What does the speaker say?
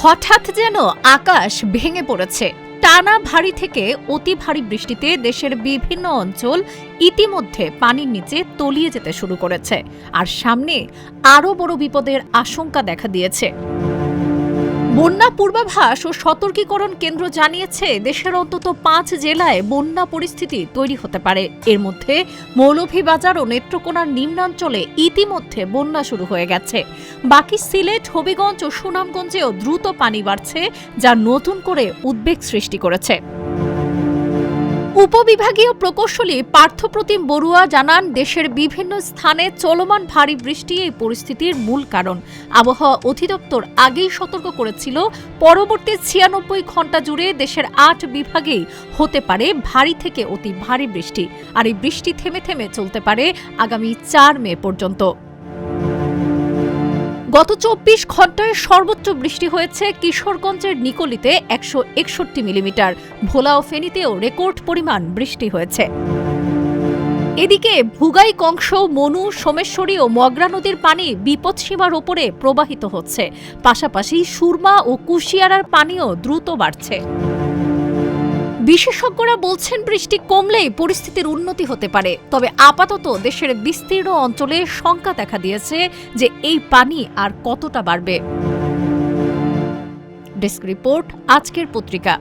হঠাৎ যেন আকাশ ভেঙে পড়েছে। টানা ভারী থেকে অতি ভারী বৃষ্টিতে দেশের বিভিন্ন অঞ্চল ইতিমধ্যে পানির নিচে তলিয়ে যেতে শুরু করেছে, আর সামনে আরও বড় বিপদের আশঙ্কা দেখা দিয়েছে। বন্যা পূর্বাভাস ও সতর্কীকরণ কেন্দ্র জানিয়েছে দেশের অন্তত 5 জেলায় বন্যা পরিস্থিতি তৈরি হতে পারে। এর মধ্যে মৌলভীবাজার ও নেত্রকোনার নিম্নাঞ্চলে ইতিমধ্যে বন্যা শুরু হয়ে গেছে। বাকি সিলেট, হবিগঞ্জ ও সুনামগঞ্জেও দ্রুত পানি বাড়ছে, যা নতুন করে উদ্বেগ সৃষ্টি করেছে। উপবিভাগীয় প্রকৌশলী পার্থপ্রতিম বড়ুয়া জানান, দেশের বিভিন্ন স্থানে চলমান ভারী বৃষ্টি এই পরিস্থিতির মূল কারণ। আবহাওয়া অধিদপ্তর আগেই সতর্ক করেছিল, পরবর্তী 96 ঘণ্টা জুড়ে দেশের 8 বিভাগেই হতে পারে ভারী থেকে অতি ভারী বৃষ্টি, আর এই বৃষ্টি থেমে থেমে চলতে পারে আগামী 4 মে পর্যন্ত। গত 24 ঘণ্টায় সর্বোচ্চ বৃষ্টি হয়েছে কিশোরগঞ্জের নিকলিতে 161 মিলিমিটার, ভোলা ও ফেনীতেও রেকর্ড পরিমাণ বৃষ্টি হয়েছে। এদিকে ভুগাই, কংস, মনু, সোমেশ্বরী ও মগরা নদীর পানি বিপদসীমার ওপরে প্রবাহিত হচ্ছে। পাশাপাশি সুরমা ও কুশিয়ারার পানিও দ্রুত বাড়ছে। বিশেষজ্ঞরা বলছেন, বৃষ্টি কমলেই পরিস্থিতির উন্নতি হতে পারে। তবে আপাতত দেশের বিস্তীর্ণ অঞ্চলে শঙ্কা দেখা দিয়েছে যে এই পানি আর কতটা বাড়বে। ডেস্ক রিপোর্ট, আজকের পত্রিকা।